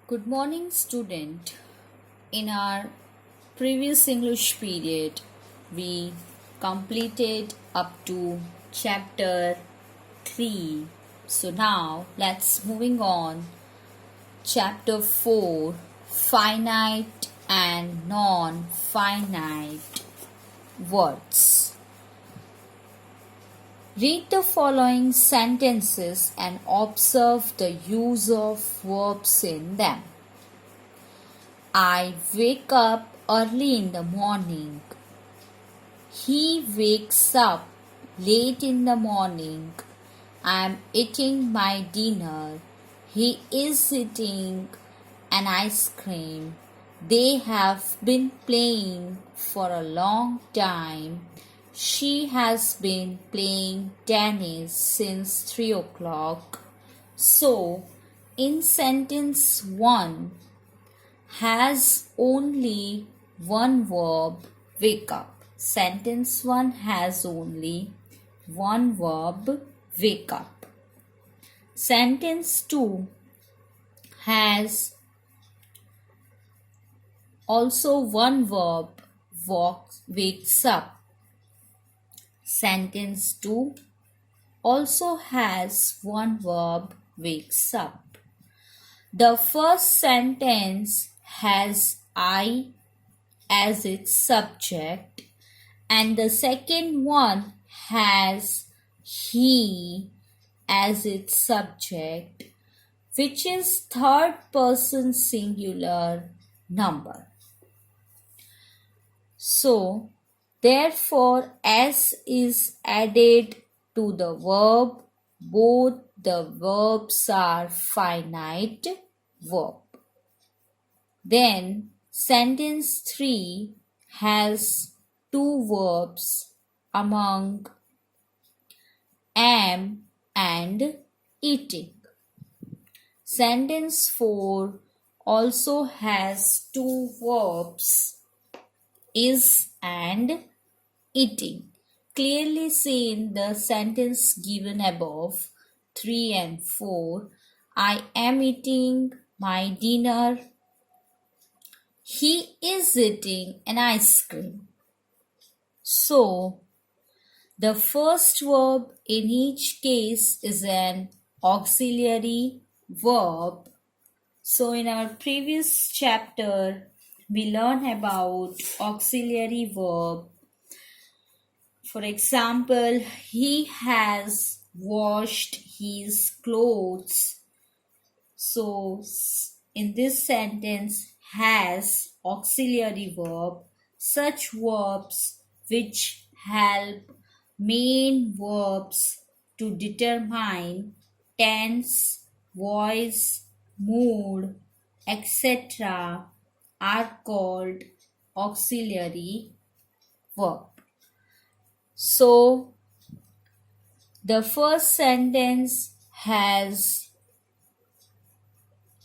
Good morning, student. In our previous English period, we completed up to chapter 3. So now let's moving on. Chapter 4, Finite and Non Finite Words. Read the following sentences and observe the use of verbs in them. I wake up early in the morning. He wakes up late in the morning. I am eating my dinner. He is eating an ice cream. They have been playing for a long time. She has been playing tennis since 3 o'clock. So, in sentence 1, has only one verb, wake up. Sentence 1 has only one verb, wake up. Sentence 2 has also one verb, wakes up. Sentence 2 also has one verb, wakes up. The first sentence has I as its subject, and the second one has he as its subject, which is third person singular number. So, therefore, S is added to the verb. Both the verbs are finite verb. Then, sentence 3 has two verbs among am and eating. Sentence 4 also has two verbs, is and eating. Clearly see in the sentence given above 3 and 4. I am eating my dinner. He is eating an ice cream. So, the first verb in each case is an auxiliary verb. So, in our previous chapter, we learned about auxiliary verb. For example, he has washed his clothes. So, in this sentence, has auxiliary verb. Such verbs which help main verbs to determine tense, voice, mood, etc. are called auxiliary verb. So, the first sentence has,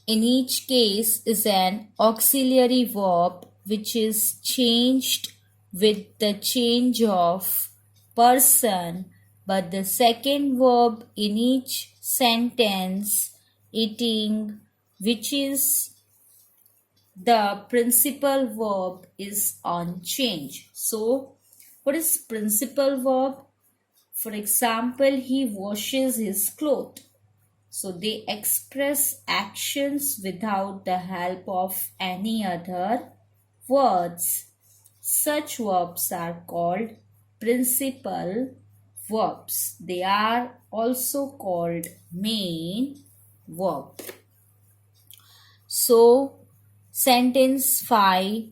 in each case, is an auxiliary verb which is changed with the change of person, but the second verb in each sentence, eating, which is the principal verb, is unchanged. So, what is principal verb? For example, he washes his clothes. So they express actions without the help of any other words. Such verbs are called principal verbs. They are also called main verb. So, sentence 5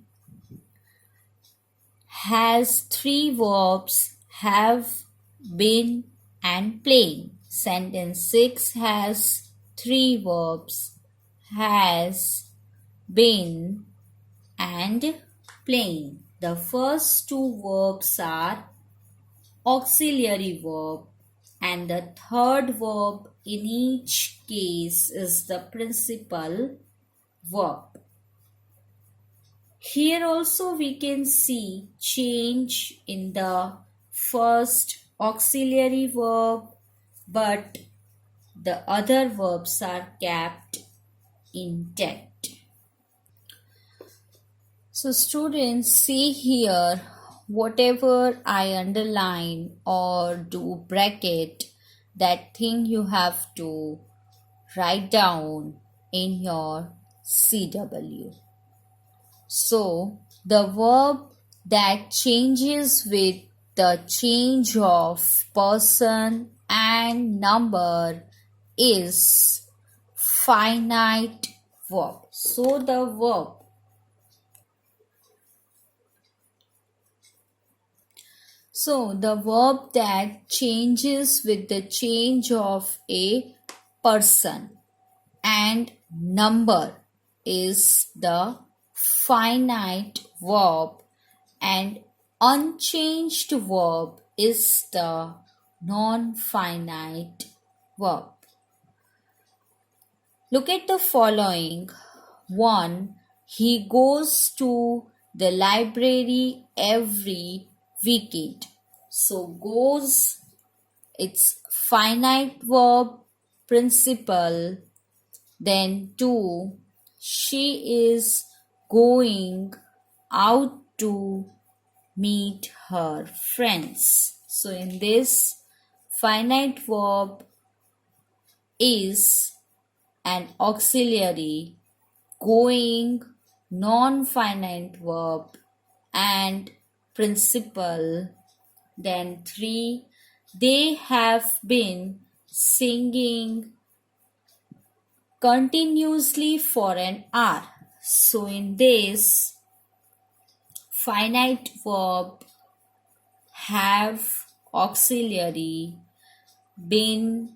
has three verbs, have, been and playing. Sentence 6 has three verbs, has, been and playing. The first two verbs are auxiliary verb and the third verb in each case is the principal verb. Here also we can see change in the first auxiliary verb, but the other verbs are kept intact. So students, see here, whatever I underline or do bracket, that thing you have to write down in your CW. So the verb that changes with the change of person and number is finite verb. So the verb that changes with the change of a person and number is the finite verb, and unchanged verb is the non-finite verb. Look at the following. 1. He goes to the library every weekend. So goes, it's finite verb principle. Then 2. She is going out to meet her friends. So in this, finite verb is an auxiliary, going, non-finite verb and principle. Then 3. They have been singing continuously for an hour. So in this, finite verb have auxiliary, been,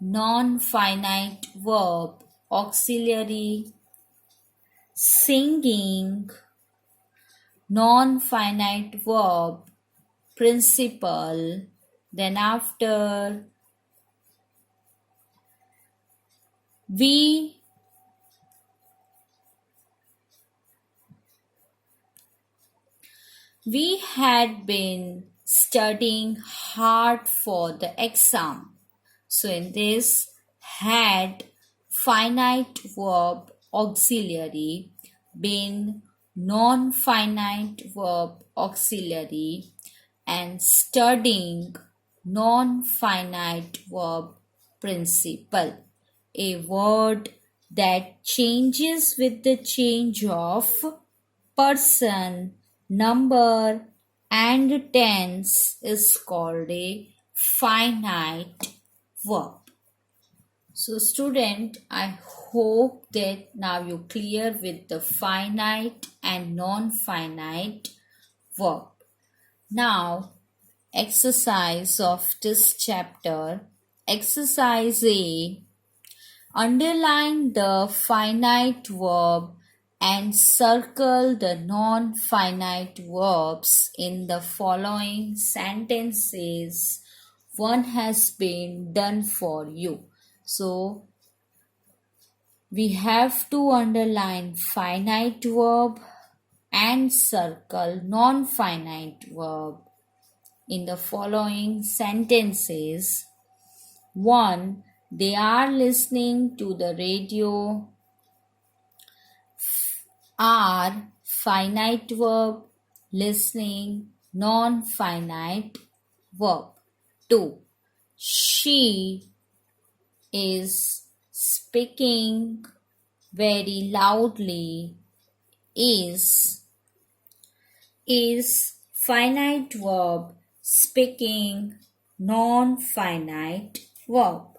non-finite verb auxiliary, singing, non-finite verb principle. Then after, we had been studying hard for the exam. So in this, had finite verb auxiliary, been non-finite verb auxiliary, and studying non-finite verb principle. A word that changes with the change of person, number and tense is called a finite verb. So student, I hope that now you're clear with the finite and non-finite verb. Now, exercise of this chapter. Exercise A. Underline the finite verb and circle the non-finite verbs in the following sentences. One has been done for you. So, we have to underline finite verb and circle non-finite verb in the following sentences. 1. They are listening to the radio. Are finite verb, listening, non-finite verb. 2. She is speaking very loudly is finite verb, speaking, non-finite verb.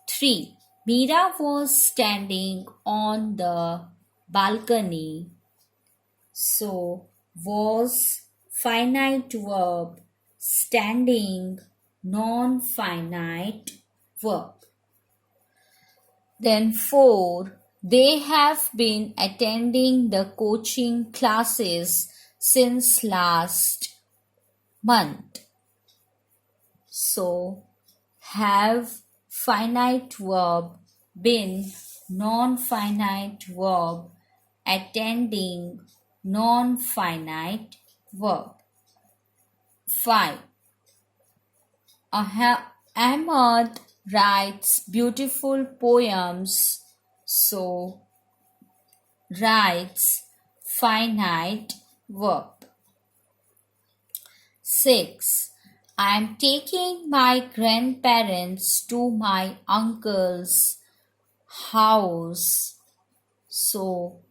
3. Meera was standing on the balcony. So, was finite verb, standing, non-finite verb. Then 4. They have been attending the coaching classes since last month. So, have finite verb, been, non-finite verb, attending, non-finite verb. 5. Ahmad writes beautiful poems. So, writes finite verb. 6. I am taking my grandparents to my uncle's house. So,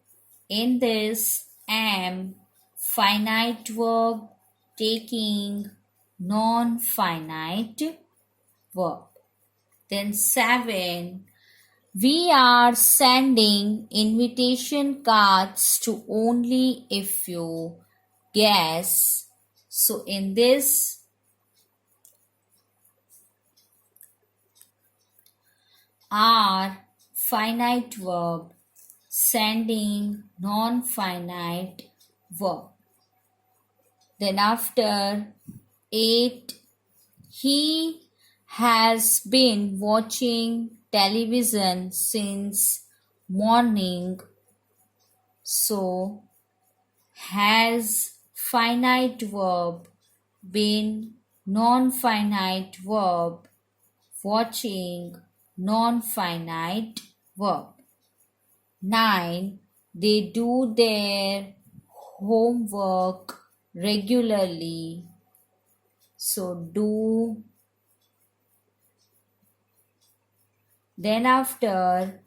in this, am finite verb taking non finite verb. Then 7. We are sending invitation cards to only a few guests. So in this, are finite verb, sending non-finite verb. Then after 8, he has been watching television since morning. So has finite verb been non-finite verb, watching non-finite verb. 9. They do their homework regularly. So do. Then after,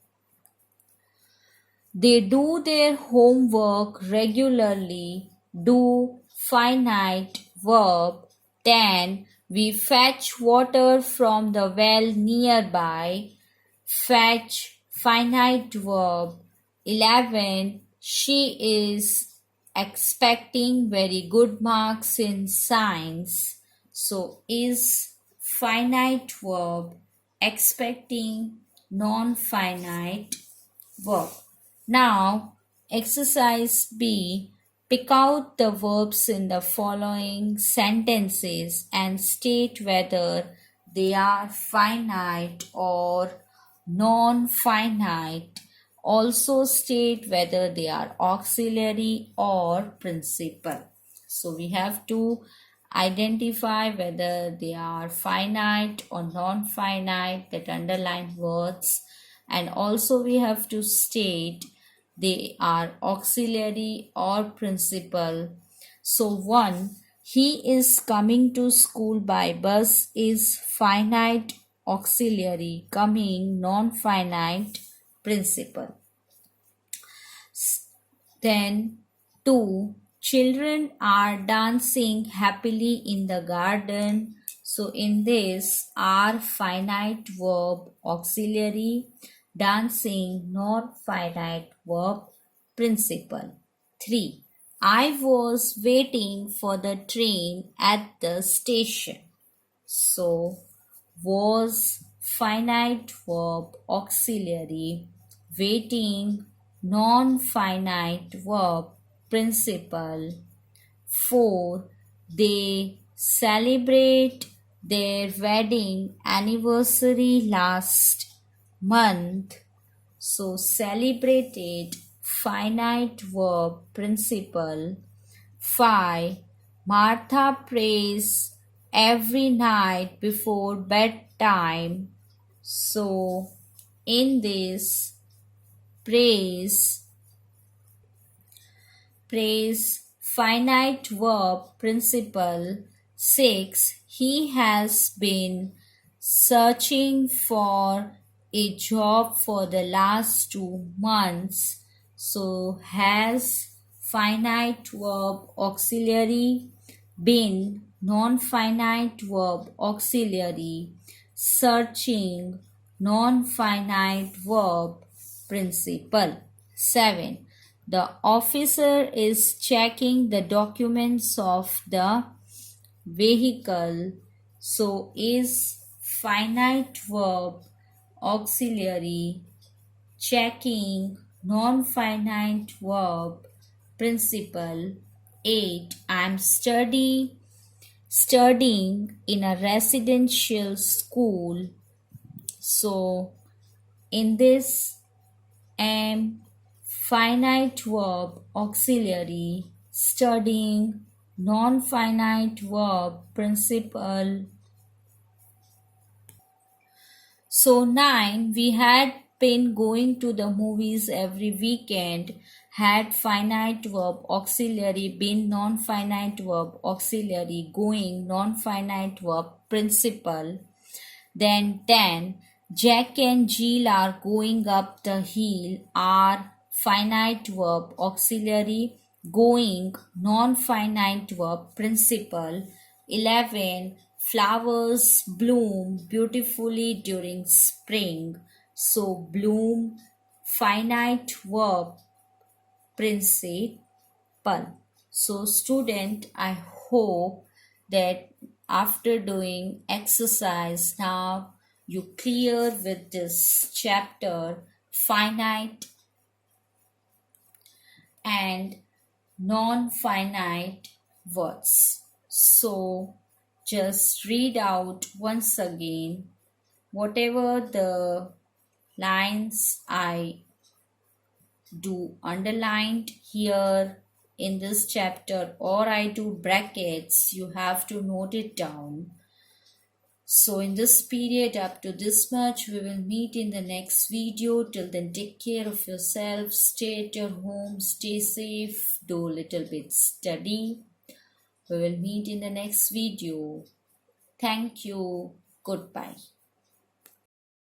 they do their homework regularly, do finite verb. 10. We fetch water from the well nearby, fetch finite verb. 11. She is expecting very good marks in science. So is finite verb, expecting non-finite verb. Now, exercise B. Pick out the verbs in the following sentences and state whether they are finite or non-finite. Also state whether they are auxiliary or principal. So we have to identify whether they are finite or non-finite, that underline words, and also we have to state they are auxiliary or principal. So 1. He is coming to school by bus is finite auxiliary, coming non-finite principal. Then 2. Children are dancing happily in the garden. So in this, are finite verb auxiliary, dancing non-finite verb principal. 3. I was waiting for the train at the station. So was finite verb auxiliary, waiting non-finite verb principal. 4. They celebrate their wedding anniversary last month. So celebrated finite verb principal. 5. Martha prays every night before bedtime. So in this, praise finite verb principal. 6. He has been searching for a job for the last 2 months. So has finite verb auxiliary, been non-finite verb auxiliary, searching non-finite verb principal. 7. The officer is checking the documents of the vehicle. So is finite verb auxiliary, checking non-finite verb principal. 8. I am studying in a residential school. So in this, am finite verb auxiliary, studying non-finite verb principal. So 9. We had been going to the movies every weekend. Had finite verb auxiliary been non-finite verb auxiliary going non-finite verb principal. Then 10. Jack and Jill are going up the hill are finite verb auxiliary going non-finite verb principal. 11. Flowers bloom beautifully during spring. So bloom finite verb principal. So student, I hope that after doing exercise now you clear with this chapter finite and non-finite words. So just read out once again whatever the lines I do underlined here in this chapter, or I do brackets, you have to note it down. So in this period up to this much, we will meet in the next video. Till then, take care of yourself, stay at your home, stay safe, do a little bit study. We will meet in the next video. Thank you. Goodbye.